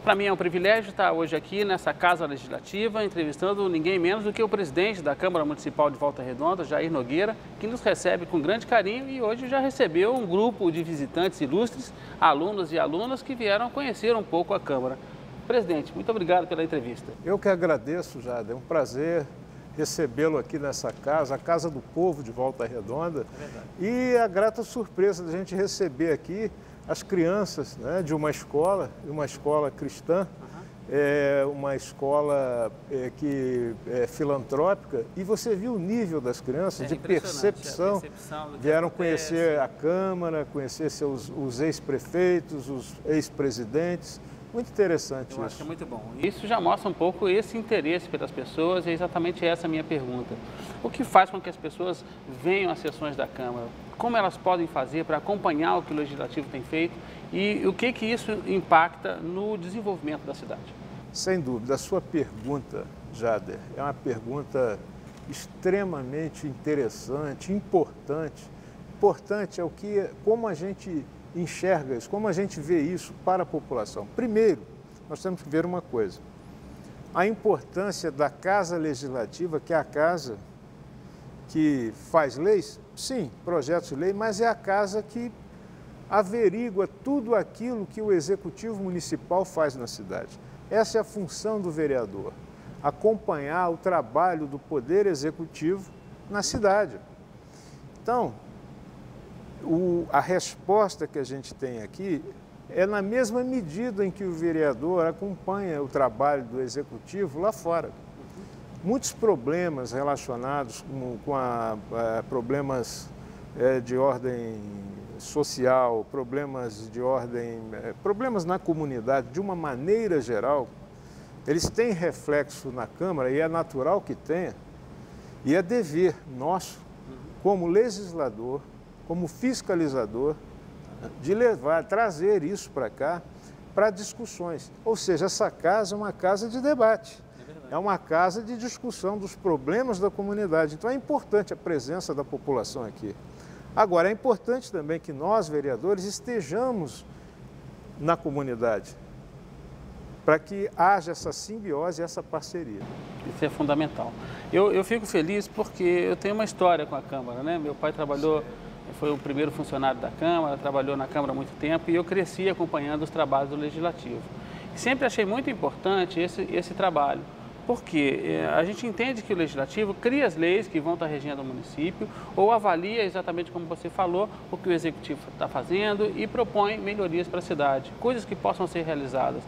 Para mim é um privilégio estar hoje aqui nessa Casa Legislativa, entrevistando ninguém menos do que o presidente da Câmara Municipal de Volta Redonda, Jair Nogueira, que nos recebe com grande carinho e hoje já recebeu um grupo de visitantes ilustres, alunos e alunas que vieram conhecer um pouco a Câmara. Presidente, muito obrigado pela entrevista. Eu que agradeço, Jade. É um prazer recebê-lo aqui nessa casa, a Casa do Povo de Volta Redonda. É verdade. E a grata surpresa de a gente receber aqui as crianças, né, de uma escola cristã, uma escola que é filantrópica, e você viu o nível das crianças de percepção, vieram conhecer a Câmara, conhecer os ex-prefeitos, os ex-presidentes. Muito interessante isso. Eu acho que é muito bom. Isso já mostra um pouco esse interesse pelas pessoas, e é exatamente essa a minha pergunta. O que faz com que as pessoas venham às sessões da Câmara? Como elas podem fazer para acompanhar o que o Legislativo tem feito e o que isso impacta no desenvolvimento da cidade? Sem dúvida. A sua pergunta, Jader, é uma pergunta extremamente interessante, importante. Importante é como a gente enxerga isso, como a gente vê isso para a população. Primeiro, nós temos que ver uma coisa. A importância da Casa Legislativa, que é a casa que faz leis, sim, projetos de lei, mas é a casa que averigua tudo aquilo que o Executivo Municipal faz na cidade. Essa é a função do vereador, acompanhar o trabalho do Poder Executivo na cidade. Então, a resposta que a gente tem aqui é na mesma medida em que o vereador acompanha o trabalho do Executivo lá fora. Muitos problemas relacionados com problemas de ordem social, problemas na comunidade, de uma maneira geral, eles têm reflexo na Câmara e é natural que tenha, e é dever nosso, como legislador, como fiscalizador, de trazer isso para cá, para discussões. Ou seja, essa casa é uma casa de debate, é uma casa de discussão dos problemas da comunidade. Então é importante a presença da população aqui. Agora, é importante também que nós, vereadores, estejamos na comunidade, para que haja essa simbiose e essa parceria. Isso é fundamental. Eu fico feliz porque eu tenho uma história com a Câmara, né? Meu pai foi o primeiro funcionário da Câmara, trabalhou na Câmara há muito tempo e eu cresci acompanhando os trabalhos do Legislativo. E sempre achei muito importante esse trabalho, porque a gente entende que o Legislativo cria as leis que vão estar regendo o município ou avalia exatamente como você falou o que o Executivo está fazendo e propõe melhorias para a cidade, coisas que possam ser realizadas.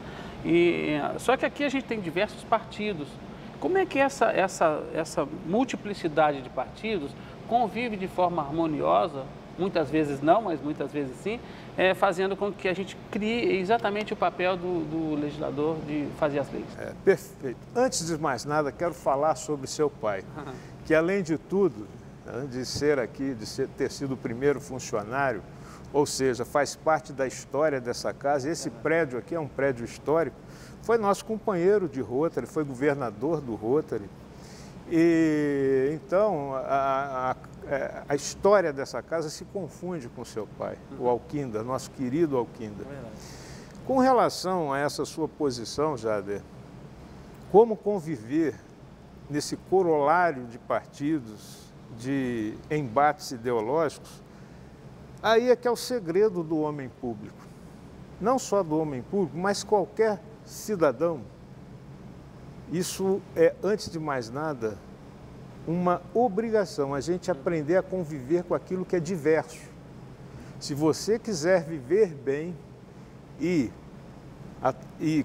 Só que aqui a gente tem diversos partidos. Como é que essa multiplicidade de partidos convive de forma harmoniosa, muitas vezes não, mas muitas vezes sim, fazendo com que a gente crie exatamente o papel do legislador de fazer as leis? Perfeito. Antes de mais nada, quero falar sobre seu pai, que além de tudo, de ser aqui, ter sido o primeiro funcionário, ou seja, faz parte da história dessa casa. Esse prédio aqui é um prédio histórico, foi nosso companheiro de Rotary, foi governador do Rotary. E então a história dessa casa se confunde com seu pai, o Alquinda, nosso querido Alquinda. Com relação a essa sua posição, Jader, como conviver nesse corolário de partidos, de embates ideológicos, aí é que é o segredo do homem público. Não só do homem público, mas qualquer cidadão. Isso é, antes de mais nada, uma obrigação, a gente aprender a conviver com aquilo que é diverso. Se você quiser viver bem e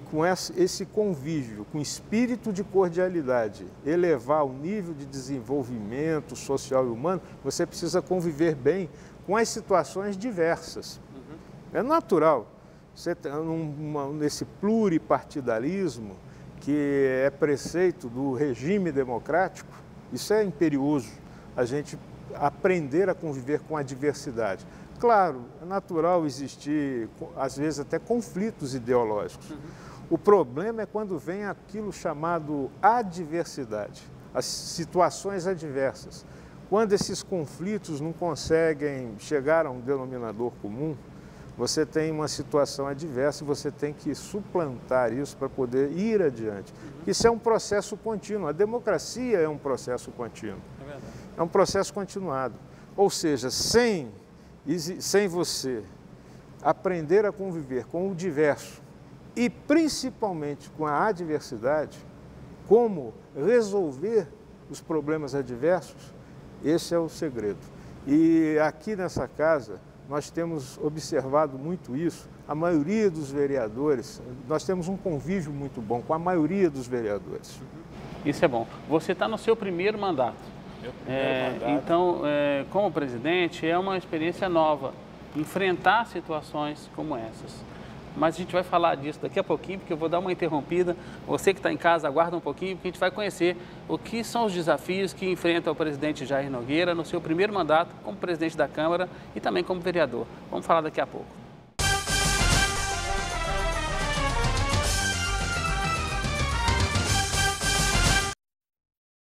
com esse convívio, com espírito de cordialidade, elevar o nível de desenvolvimento social e humano, você precisa conviver bem com as situações diversas. É natural, você nesse pluripartidarismo, que é preceito do regime democrático, isso é imperioso, a gente aprender a conviver com a diversidade. Claro, é natural existir, às vezes, até conflitos ideológicos. O problema é quando vem aquilo chamado adversidade, as situações adversas. Quando esses conflitos não conseguem chegar a um denominador comum, você tem uma situação adversa e você tem que suplantar isso para poder ir adiante. Isso é um processo contínuo, a democracia é um processo contínuo, é um processo continuado. Ou seja, sem você aprender a conviver com o diverso e principalmente com a adversidade, como resolver os problemas adversos, esse é o segredo. E aqui nessa casa, nós temos observado muito isso, a maioria dos vereadores, nós temos um convívio muito bom com a maioria dos vereadores. Isso é bom. Você está no seu primeiro mandato. Meu primeiro mandato. Então, como presidente, é uma experiência nova, enfrentar situações como essas. Mas a gente vai falar disso daqui a pouquinho, porque eu vou dar uma interrompida. Você que está em casa, aguarda um pouquinho, porque a gente vai conhecer o que são os desafios que enfrenta o presidente Jair Nogueira no seu primeiro mandato como presidente da Câmara e também como vereador. Vamos falar daqui a pouco.